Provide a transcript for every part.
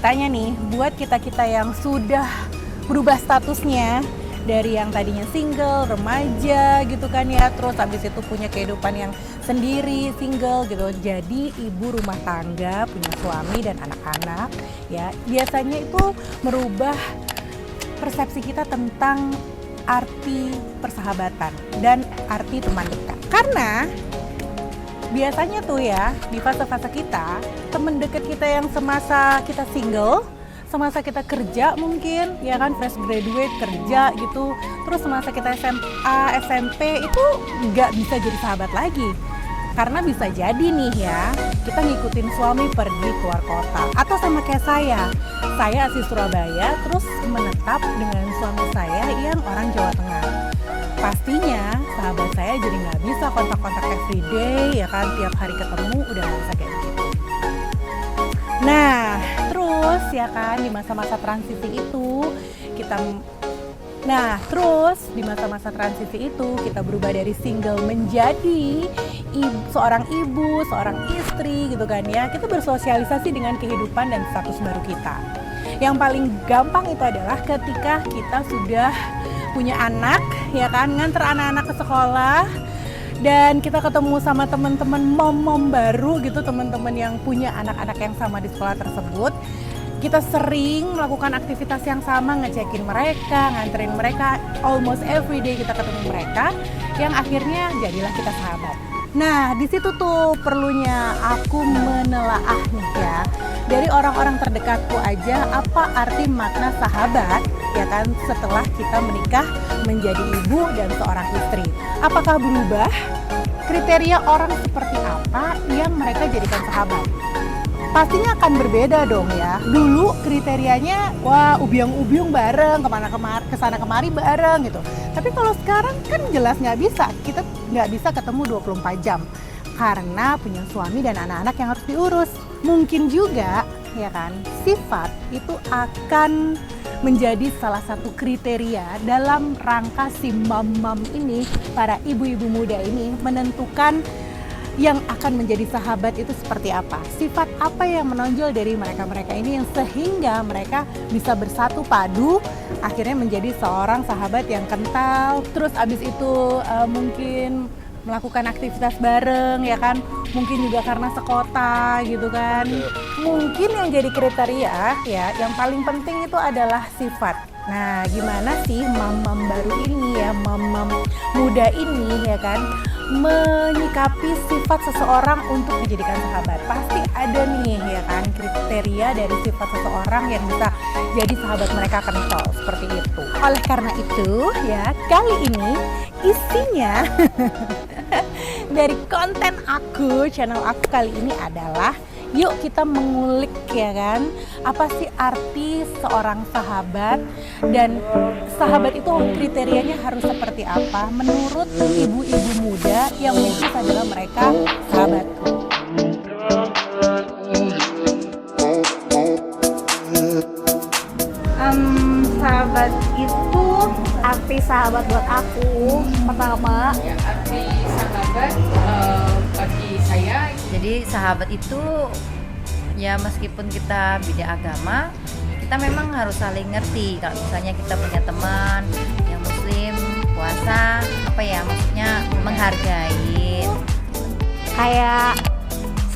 ceritanya nih, buat kita-kita yang sudah berubah statusnya dari yang tadinya single, remaja gitu kan ya, terus habis itu punya kehidupan yang sendiri, single gitu, jadi ibu rumah tangga, punya suami dan anak-anak ya, biasanya itu merubah persepsi kita tentang arti persahabatan dan arti teman dekat. Karena biasanya tuh ya, di fase-fase kita, teman dekat kita yang semasa kita single, semasa kita kerja mungkin, ya kan, fresh graduate, kerja gitu, terus semasa kita SMA, SMP itu nggak bisa jadi sahabat lagi. Karena bisa jadi nih ya, kita ngikutin suami pergi keluar kota. Atau sama kayak saya asli Surabaya, terus menetap dengan suami saya yang orang Jawa Tengah. Pastinya sahabat saya jadi nggak bisa kontak-kontak everyday, ya kan, tiap hari ketemu, udah nggak bisa kayak gitu. Nah, terus ya kan di masa-masa transisi itu kita berubah dari single menjadi seorang ibu, seorang istri gitu kan ya. Kita bersosialisasi dengan kehidupan dan status baru kita. Yang paling gampang itu adalah ketika kita sudah punya anak, ya kan, nganter anak-anak ke sekolah, dan kita ketemu sama teman-teman mom-mom baru gitu, teman-teman yang punya anak-anak yang sama di sekolah tersebut. Kita sering melakukan aktivitas yang sama, ngecekin mereka, nganterin mereka, almost every day kita ketemu mereka, yang akhirnya jadilah kita sahabat. Nah, di situ tuh perlunya aku menelaah nih ya, dari orang-orang terdekatku aja, apa arti makna sahabat, ya kan, setelah kita menikah menjadi ibu dan seorang istri. Apakah berubah? Kriteria orang seperti apa yang mereka jadikan sahabat? Pastinya akan berbeda dong ya. Dulu kriterianya, wah, ubyung-ubyung bareng, kesana kemari bareng gitu. Tapi kalau sekarang kan jelas nggak bisa, kita nggak bisa ketemu 24 jam karena punya suami dan anak-anak yang harus diurus. Mungkin juga, ya kan, sifat itu akan menjadi salah satu kriteria dalam rangka si mam-mam ini, para ibu-ibu muda ini menentukan yang akan menjadi sahabat itu seperti apa. Sifat apa yang menonjol dari mereka-mereka ini yang sehingga mereka bisa bersatu padu akhirnya menjadi seorang sahabat yang kental. Terus abis itu mungkin melakukan aktivitas bareng, ya kan, mungkin juga karena sekota gitu kan. Mungkin yang jadi kriteria ya, yang paling penting itu adalah sifat. Nah, gimana sih mam-mam baru ini ya, mam-mam muda ini ya kan, menyikapi sifat seseorang untuk dijadikan sahabat? Pasti ada nih ya kan kriteria dari sifat seseorang yang bisa jadi sahabat mereka kental seperti itu. Oleh karena itu ya, kali ini isinya dari konten aku, channel aku kali ini adalah yuk kita mengulik ya kan, apa sih arti seorang sahabat dan sahabat itu kriterianya harus seperti apa menurut ibu-ibu muda yang mungkin adalah mereka sahabatku. Sahabat itu, arti sahabat buat aku pertama ya, arti sahabat bagi saya, jadi sahabat itu ya meskipun kita beda agama, kita memang harus saling ngerti. Kalau misalnya kita punya teman yang muslim, puasa, apa ya, maksudnya menghargai. Kayak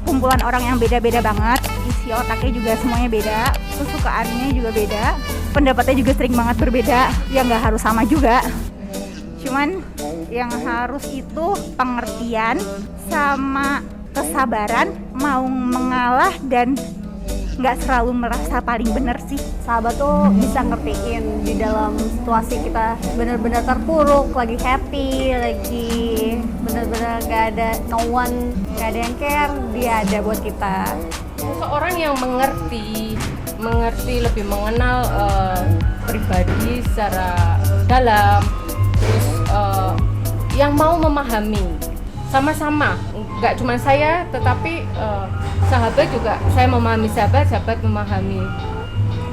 sekumpulan orang yang beda-beda banget, isi otaknya juga semuanya beda, kesukaannya juga beda, pendapatnya juga sering banget berbeda, ya nggak harus sama juga. Cuman yang harus itu pengertian sama kesabaran, mau mengalah dan nggak selalu merasa paling bener sih. Sahabat tuh bisa ngertiin di dalam situasi kita bener-bener terpuruk, lagi happy, lagi bener-bener gak ada no one, gak ada yang care, dia ada buat kita. seseorang yang mengerti lebih mengenal pribadi secara dalam, terus yang mau memahami sama-sama, nggak cuma saya tetapi sahabat juga, saya memahami sahabat memahami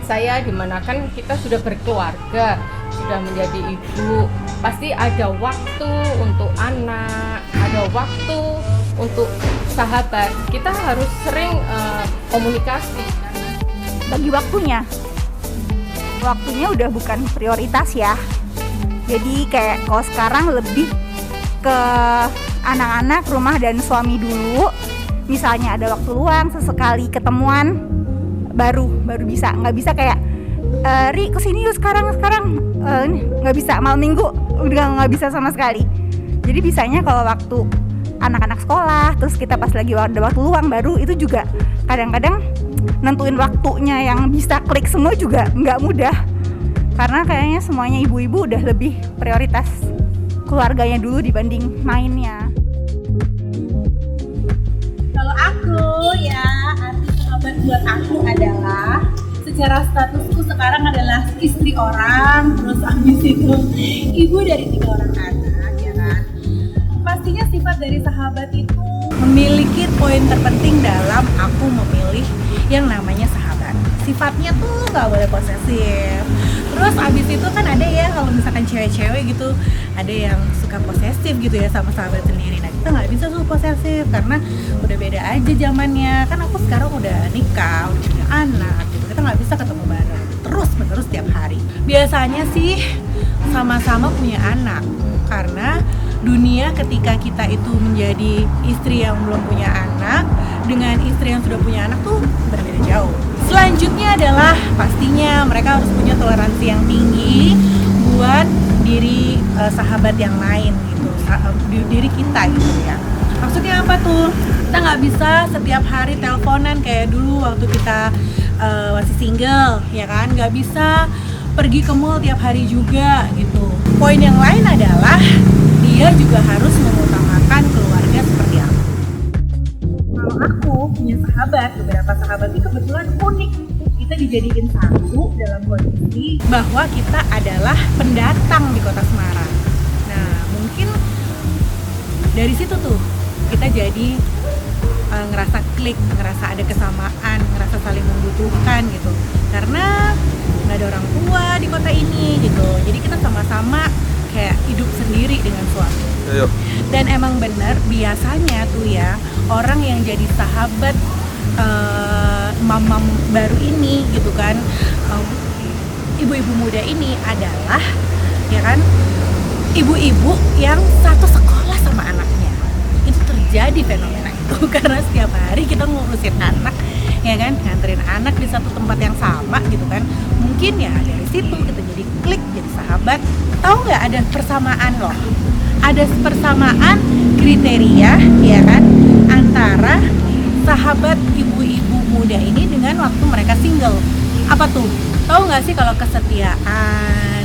saya, dimana kan kita sudah berkeluarga, sudah menjadi ibu, pasti ada waktu untuk anak, ada waktu untuk sahabat. Kita harus sering komunikasi. bagi waktunya udah bukan prioritas ya. Jadi kayak kalau sekarang lebih ke anak-anak, rumah dan suami dulu. Misalnya ada waktu luang sesekali ketemuan baru bisa, nggak bisa kayak Ri kesini yuk sekarang nggak bisa, malam minggu udah nggak bisa sama sekali. Jadi bisanya kalau waktu anak-anak sekolah, terus kita pas lagi ada waktu luang baru, itu juga kadang-kadang nentuin waktunya yang bisa klik semua juga nggak mudah, karena kayaknya semuanya ibu-ibu udah lebih prioritas keluarganya dulu dibanding mainnya. Kalau aku ya, arti sahabat buat aku adalah secara statusku sekarang adalah istri orang, terus habis itu ibu dari 3 orang anak, ya kan. Pastinya sifat dari sahabat itu memiliki poin terpenting dalam aku memilih yang namanya sahabat. Sifatnya tuh nggak boleh posesif. Terus abis itu kan ada ya, kalau misalkan cewek-cewek gitu, ada yang suka posesif gitu ya sama sahabat sendiri. Nah kita nggak bisa tuh posesif karena udah beda aja zamannya. Kan aku sekarang udah nikah, udah punya anak gitu. Kita nggak bisa ketemu bareng terus menerus tiap hari. Biasanya sih sama-sama punya anak, karena dunia ketika kita itu menjadi istri yang belum punya anak dengan istri yang sudah punya anak tuh berbeda jauh. Selanjutnya adalah pastinya mereka harus punya toleransi yang tinggi buat diri sahabat yang lain gitu, diri kita gitu ya. Maksudnya apa tuh? Kita nggak bisa setiap hari teleponan kayak dulu waktu kita masih single, ya kan? Nggak bisa pergi ke mall tiap hari juga gitu. Poin yang lain adalah dia juga harus mengutamakan keluarga seperti aku. Kalau aku punya sahabat, beberapa sahabat itu kebetulan unik. Kita dijadiin satu dalam kondisi bahwa kita adalah pendatang di kota Semarang. Nah, mungkin dari situ tuh kita jadi ngerasa klik, ngerasa ada kesamaan, ngerasa saling membutuhkan gitu. Karena nggak ada orang tua di kota ini gitu. Jadi kita sama-sama kayak hidup sendiri dengan suami. Ayo. Dan emang bener biasanya tuh ya, orang yang jadi sahabat mamam baru ini gitu kan, ibu-ibu muda ini adalah ya kan ibu-ibu yang satu sekolah sama anaknya. Itu terjadi fenomena itu karena setiap hari kita ngurusin anak, ya kan, nganterin anak di satu tempat yang sama gitu kan. Mungkin ya dari situ kita jadi klik, jadi sahabat. Tahu nggak, ada persamaan loh, ada persamaan kriteria ya kan antara sahabat ibu-ibu muda ini dengan waktu mereka single. Apa tuh? Tahu nggak sih kalau kesetiaan,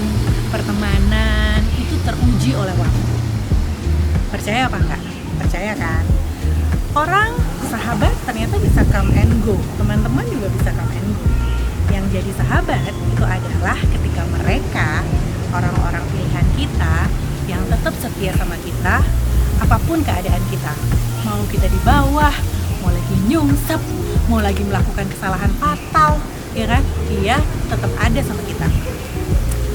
pertemanan itu teruji oleh waktu. Percaya apa enggak? Percaya kan? Orang sahabat ternyata bisa come and go, teman-teman juga bisa come and go. Yang jadi sahabat itu adalah ketika mereka orang-orang pilihan kita yang tetap setia sama kita apapun keadaan kita. Mau kita di bawah, mau lagi nyungsep, mau lagi melakukan kesalahan fatal, ya kan? Dia tetap ada sama kita.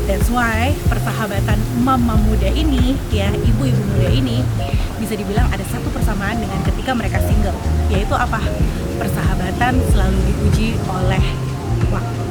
That's why persahabatan mama muda ini, ya ibu-ibu muda ini bisa dibilang ada satu persamaan dengan ketika mereka single, yaitu apa? Persahabatan selalu diuji oleh waktu.